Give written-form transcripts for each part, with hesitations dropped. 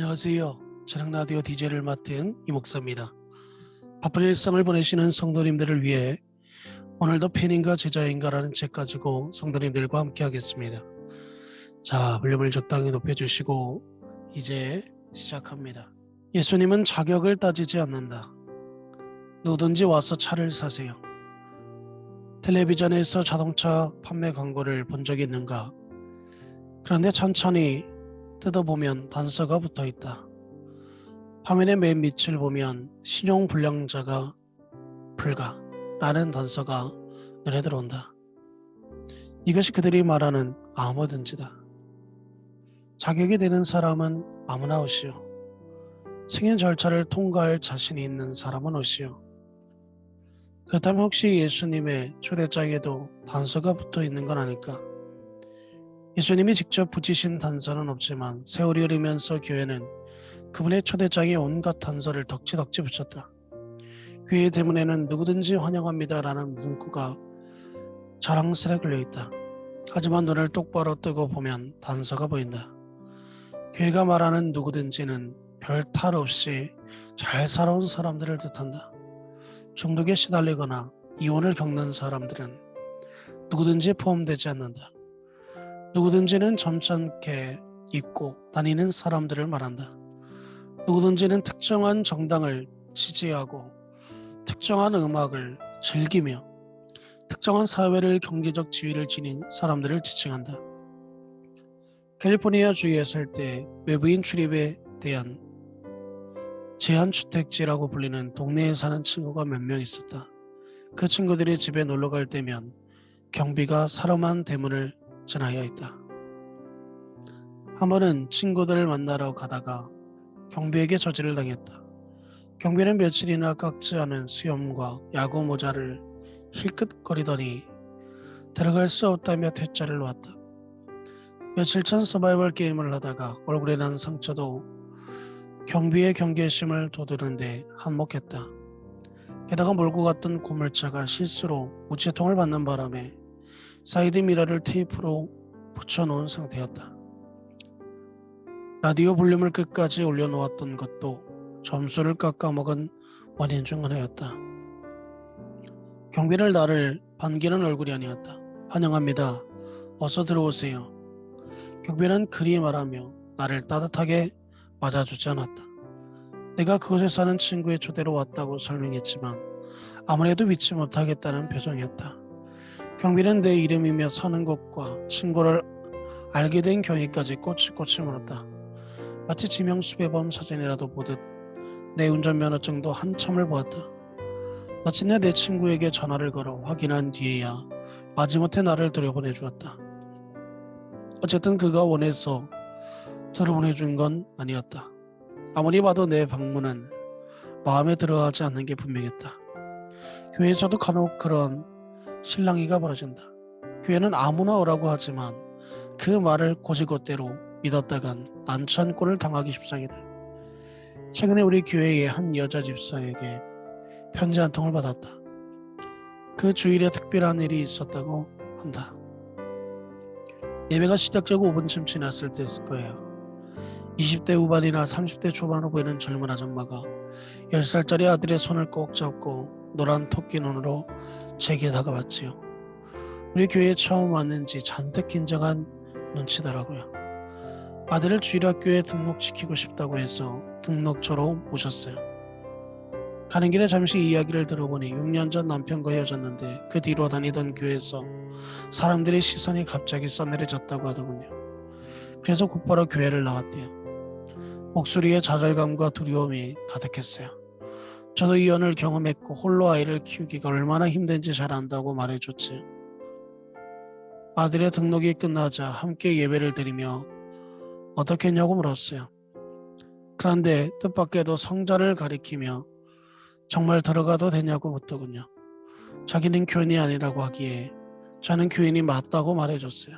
안녕하세요. 저녁라디오 DJ를 맡은 이 목사입니다. 바쁜 일상을 보내시는 성도님들을 위해 오늘도 팬인가 제자인가라는 책 가지고 성도님들과 함께 하겠습니다. 자, 볼륨을 적당히 높여주시고 이제 시작합니다. 예수님은 자격을 따지지 않는다. 누구든지 와서 차를 사세요. 텔레비전에서 자동차 판매 광고를 본 적이 있는가? 그런데 천천히 뜯어보면 단서가 붙어있다. 화면의 맨 밑을 보면 신용불량자가 불가라는 단서가 눈에 들어온다. 이것이 그들이 말하는 아무든지다. 자격이 되는 사람은 아무나 오시오. 승인 절차를 통과할 자신이 있는 사람은 오시오. 그렇다면 혹시 예수님의 초대장에도 단서가 붙어 있는 건 아닐까? 예수님이 직접 붙이신 단서는 없지만 세월이 흐르면서 교회는 그분의 초대장에 온갖 단서를 덕지덕지 붙였다. 교회 대문에는 누구든지 환영합니다라는 문구가 자랑스레 걸려있다. 하지만 눈을 똑바로 뜨고 보면 단서가 보인다. 교회가 말하는 누구든지는 별 탈 없이 잘 살아온 사람들을 뜻한다. 중독에 시달리거나 이혼을 겪는 사람들은 누구든지 포함되지 않는다. 누구든지는 점잖게 입고 다니는 사람들을 말한다. 누구든지는 특정한 정당을 지지하고 특정한 음악을 즐기며 특정한 사회를 경제적 지위를 지닌 사람들을 지칭한다. 캘리포니아 주에 살 때 외부인 출입에 대한 제한주택지라고 불리는 동네에 사는 친구가 몇 명 있었다. 그 친구들이 집에 놀러 갈 때면 경비가 사람한 대문을 지나야 했다. 한 번은 친구들을 만나러 가다가 경비에게 저지를 당했다. 경비는 며칠이나 깎지 않은 수염과 야구 모자를 힐끗거리더니 들어갈 수 없다며 퇴짜를 놓았다. 며칠 전 서바이벌 게임을 하다가 얼굴에 난 상처도 경비의 경계심을 돋우는데 한몫했다. 게다가 몰고 갔던 고물차가 실수로 우체통을 받는 바람에 사이드 미러를 테이프로 붙여놓은 상태였다. 라디오 볼륨을 끝까지 올려놓았던 것도 점수를 깎아먹은 원인 중 하나였다. 경비는 나를 반기는 얼굴이 아니었다. 환영합니다. 어서 들어오세요. 경비는 그리 말하며 나를 따뜻하게 맞아주지 않았다. 내가 그곳에 사는 친구의 초대로 왔다고 설명했지만 아무래도 믿지 못하겠다는 표정이었다. 경비는 내 이름이며 사는 곳과 친구를 알게 된 경위까지 꼬치꼬치 물었다. 마치 지명수배범 사진이라도 보듯 내 운전면허증도 한참을 보았다. 마침내 내 친구에게 전화를 걸어 확인한 뒤에야 마지못해 나를 들여보내주었다. 어쨌든 그가 원해서 들어보내준 건 아니었다. 아무리 봐도 내 방문은 마음에 들어하지 않는 게 분명했다. 교회에서도 간혹 그런 실랑이가 벌어진다. 교회는 아무나 오라고 하지만 그 말을 곧이곧대로 믿었다간 난처한 꼴을 당하기 십상이다. 최근에 우리 교회의 한 여자 집사에게 편지 한 통을 받았다. 그 주일에 특별한 일이 있었다고 한다. 예배가 시작되고 5분쯤 지났을 때였을 거예요. 20대 후반이나 30대 초반으로 보이는 젊은 아줌마가 10살짜리 아들의 손을 꼭 잡고 노란 토끼 눈으로 제게 다가왔지요. 우리 교회에 처음 왔는지 잔뜩 긴장한 눈치더라고요. 아들을 주일학교에 등록시키고 싶다고 해서 등록처로 모셨어요. 가는 길에 잠시 이야기를 들어보니 6년 전 남편과 헤어졌는데 그 뒤로 다니던 교회에서 사람들의 시선이 갑자기 싸늘해졌다고 하더군요. 그래서 곧바로 교회를 나왔대요. 목소리에 좌절감과 두려움이 가득했어요. 저도 이혼을 경험했고 홀로 아이를 키우기가 얼마나 힘든지 잘 안다고 말해줬지요. 아들의 등록이 끝나자 함께 예배를 드리며 어떻게 했냐고 물었어요. 그런데 뜻밖에도 성전을 가리키며 정말 들어가도 되냐고 묻더군요. 자기는 교인이 아니라고 하기에 저는 교인이 맞다고 말해줬어요.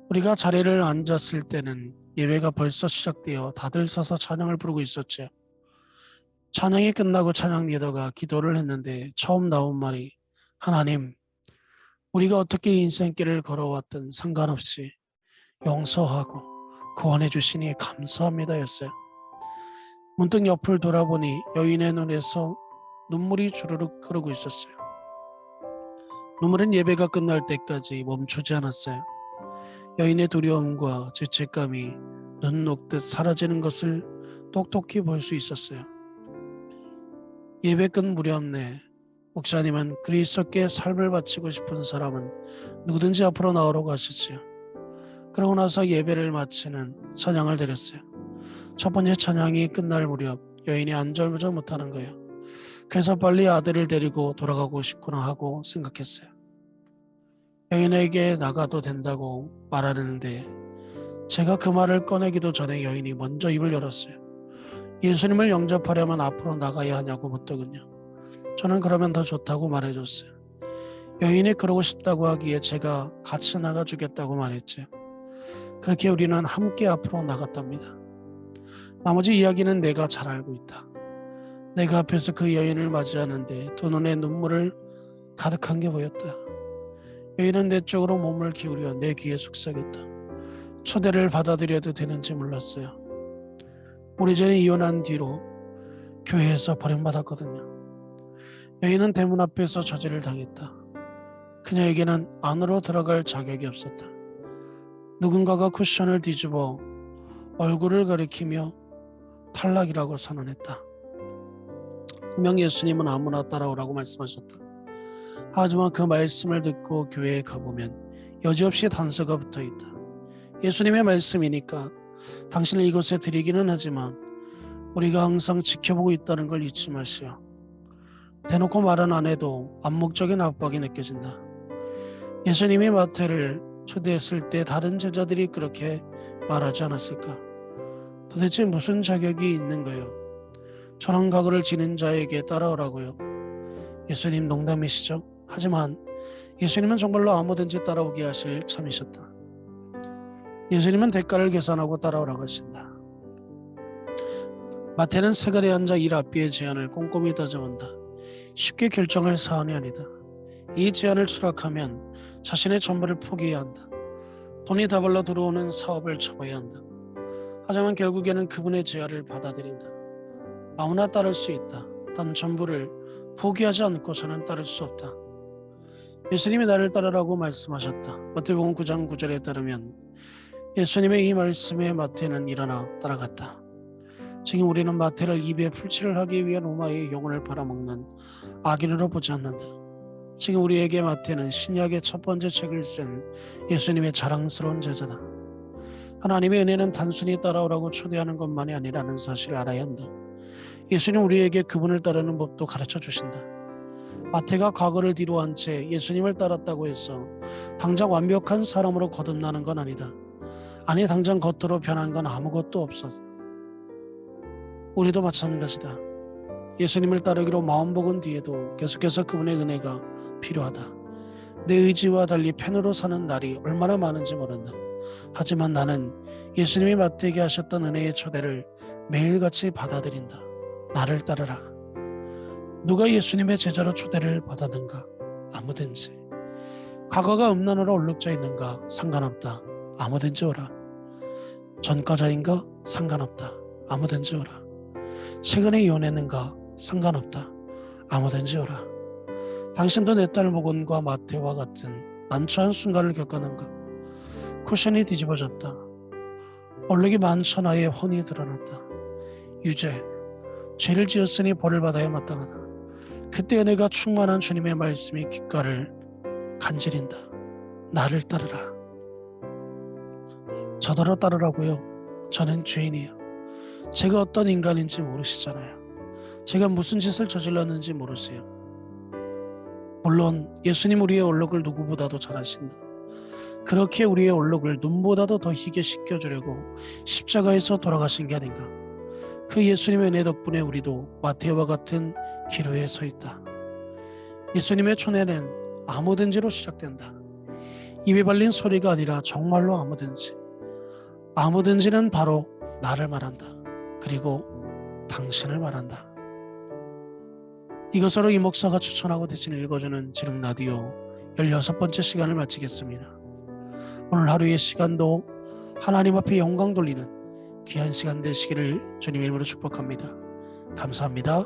우리가 자리를 앉았을 때는 예배가 벌써 시작되어 다들 서서 찬양을 부르고 있었죠. 찬양이 끝나고 찬양 리더가 기도를 했는데 처음 나온 말이 하나님, 우리가 어떻게 인생길을 걸어왔든 상관없이 용서하고 구원해 주시니 감사합니다였어요. 문득 옆을 돌아보니 여인의 눈에서 눈물이 주르륵 흐르고 있었어요. 눈물은 예배가 끝날 때까지 멈추지 않았어요. 여인의 두려움과 죄책감이 눈 녹듯 사라지는 것을 똑똑히 볼 수 있었어요. 예배 끝 무렵내 목사님은 그리스도께 삶을 바치고 싶은 사람은 누구든지 앞으로 나오라고 하셨지요. 그러고 나서 예배를 마치는 찬양을 드렸어요. 첫 번째 찬양이 끝날 무렵 여인이 안절부절 못하는 거예요. 그래서 빨리 아들을 데리고 돌아가고 싶구나 하고 생각했어요. 여인에게 나가도 된다고 말하려는데 제가 그 말을 꺼내기도 전에 여인이 먼저 입을 열었어요. 예수님을 영접하려면 앞으로 나가야 하냐고 묻더군요. 저는 그러면 더 좋다고 말해줬어요. 여인이 그러고 싶다고 하기에 제가 같이 나가주겠다고 말했죠. 그렇게 우리는 함께 앞으로 나갔답니다. 나머지 이야기는 내가 잘 알고 있다. 내가 앞에서 그 여인을 맞이하는데 두 눈에 눈물을 가득한 게 보였다. 여인은 내 쪽으로 몸을 기울여 내 귀에 속삭였다. 초대를 받아들여도 되는지 몰랐어요. 오래전에 이혼한 뒤로 교회에서 버림받았거든요. 여인은 대문 앞에서 저지를 당했다. 그녀에게는 안으로 들어갈 자격이 없었다. 누군가가 쿠션을 뒤집어 얼굴을 가리키며 탈락이라고 선언했다. 분명 예수님은 아무나 따라오라고 말씀하셨다. 하지만 그 말씀을 듣고 교회에 가보면 여지없이 단서가 붙어있다. 예수님의 말씀이니까 당신을 이곳에 드리기는 하지만 우리가 항상 지켜보고 있다는 걸 잊지 마시오. 대놓고 말은 안 해도 암묵적인 압박이 느껴진다. 예수님이 마태를 초대했을 때 다른 제자들이 그렇게 말하지 않았을까? 도대체 무슨 자격이 있는 거예요? 저런 각오를 지닌 자에게 따라오라고요. 예수님 농담이시죠? 하지만 예수님은 정말로 아무든지 따라오게 하실 참이셨다. 예수님은 대가를 계산하고 따라오라고 하신다. 마태는 세간에 앉아 일 앞뒤의 제안을 꼼꼼히 따져본다. 쉽게 결정할 사안이 아니다. 이 제안을 수락하면 자신의 전부를 포기해야 한다. 돈이 다발로 들어오는 사업을 접어야 한다. 하지만 결국에는 그분의 제안을 받아들인다. 아무나 따를 수 있다. 단 전부를 포기하지 않고서는 따를 수 없다. 예수님이 나를 따르라고 말씀하셨다. 마태복음 9장 9절에 따르면 예수님의 이 말씀에 마태는 일어나 따라갔다. 지금 우리는 마태를 입에 풀칠을 하기 위한 로마의 영혼을 팔아먹는 악인으로 보지 않는다. 지금 우리에게 마태는 신약의 첫 번째 책을 쓴 예수님의 자랑스러운 제자다. 하나님의 은혜는 단순히 따라오라고 초대하는 것만이 아니라는 사실을 알아야 한다. 예수님 우리에게 그분을 따르는 법도 가르쳐 주신다. 마태가 과거를 뒤로한 채 예수님을 따랐다고 해서 당장 완벽한 사람으로 거듭나는 건 아니다. 아니 당장 겉으로 변한 건 아무것도 없어. 우리도 마찬가지다. 예수님을 따르기로 마음먹은 뒤에도 계속해서 그분의 은혜가 필요하다. 내 의지와 달리 펜으로 사는 날이 얼마나 많은지 모른다. 하지만 나는 예수님이 마태에게 하셨던 은혜의 초대를 매일같이 받아들인다. 나를 따르라. 누가 예수님의 제자로 초대를 받았는가? 아무든지. 과거가 음란으로 얼룩져 있는가? 상관없다. 아무든지 오라. 전과자인가? 상관없다. 아무든지 오라. 최근에 이혼했는가? 상관없다. 아무든지 오라. 당신도 내 딸 모건과 마태와 같은 난처한 순간을 겪었는가? 쿠션이 뒤집어졌다. 얼룩이 만천하에 훤히 드러났다. 유죄. 죄를 지었으니 벌을 받아야 마땅하다. 그때 은혜가 충만한 주님의 말씀이 귓가를 간지린다. 나를 따르라. 저더러 따르라고요. 저는 죄인이에요. 제가 어떤 인간인지 모르시잖아요. 제가 무슨 짓을 저질렀는지 모르세요. 물론 예수님 우리의 얼룩을 누구보다도 잘 아신다. 그렇게 우리의 얼룩을 눈보다도 더 희게 씻겨주려고 십자가에서 돌아가신 게 아닌가. 그 예수님의 은혜 덕분에 우리도 마태와 같은 기로에 서 있다. 예수님의 초대는 아무든지로 시작된다. 입에 발린 소리가 아니라 정말로 아무든지. 아무든지는 바로 나를 말한다. 그리고 당신을 말한다. 이것으로 이 목사가 추천하고 대신 읽어주는 지능 라디오 16번째 시간을 마치겠습니다. 오늘 하루의 시간도 하나님 앞에 영광 돌리는 귀한 시간 되시기를 주님의 이름으로 축복합니다. 감사합니다.